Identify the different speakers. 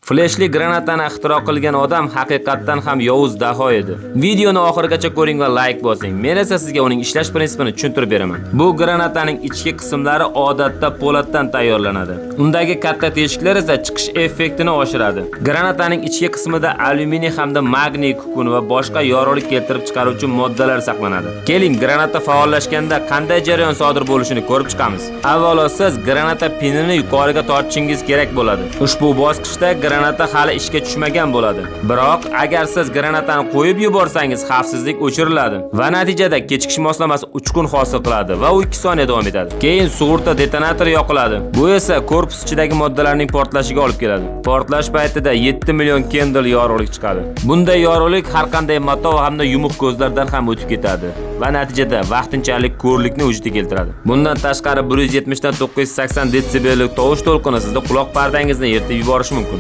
Speaker 1: Flashli granatani ixtiro qilgan odam haqiqatdan ham yovuz daho edi. Videoni oxirigacha ko'ring va like bosing. Men esa sizga uning ishlash prinsipini tushuntirib beraman. Bu granataning ichki qismlari odatda po'latdan tayyorlanadi. Undagi katta teshiklar esa chiqish effektini oshiradi. Granataning ichki qismida alyuminiy hamda magniy kukun va boshqa yorug'lik keltirib chiqaruvchi moddalar saqlanadi. Keling, granata faollashganda qanday jarayon sodir bo'lishini ko'rib chiqamiz. Avvalo siz granata pinini yuqoriga tortishingiz kerak bo'ladi. Ushbu bosqichda granata hali ishga tushmagan bo'ladi. Biroq agar siz granatani qo'yib yuborsangiz, xavfsizlik o'chiriladi va natijada kechikish moslamasi uchqun hosil qiladi va u 2 soniya davom etadi. Keyin sug'urta detonator yoqiladi. Bu esa korpus ichidagi moddalarning portlashiga olib keladi. Portlash paytida 7 million kendl yorug'lik chiqadi. Bunday yorug'lik har qanday mato hamda yumuq ko'zlardan ham o'tib ketadi va natijada vaqtinchalik ko'rlikni vujudga keltiradi. Bundan tashqari 170 dan 980 detsibellik tovush to'lqini sizning quloq pardangizni yirtib yuborishi mumkin.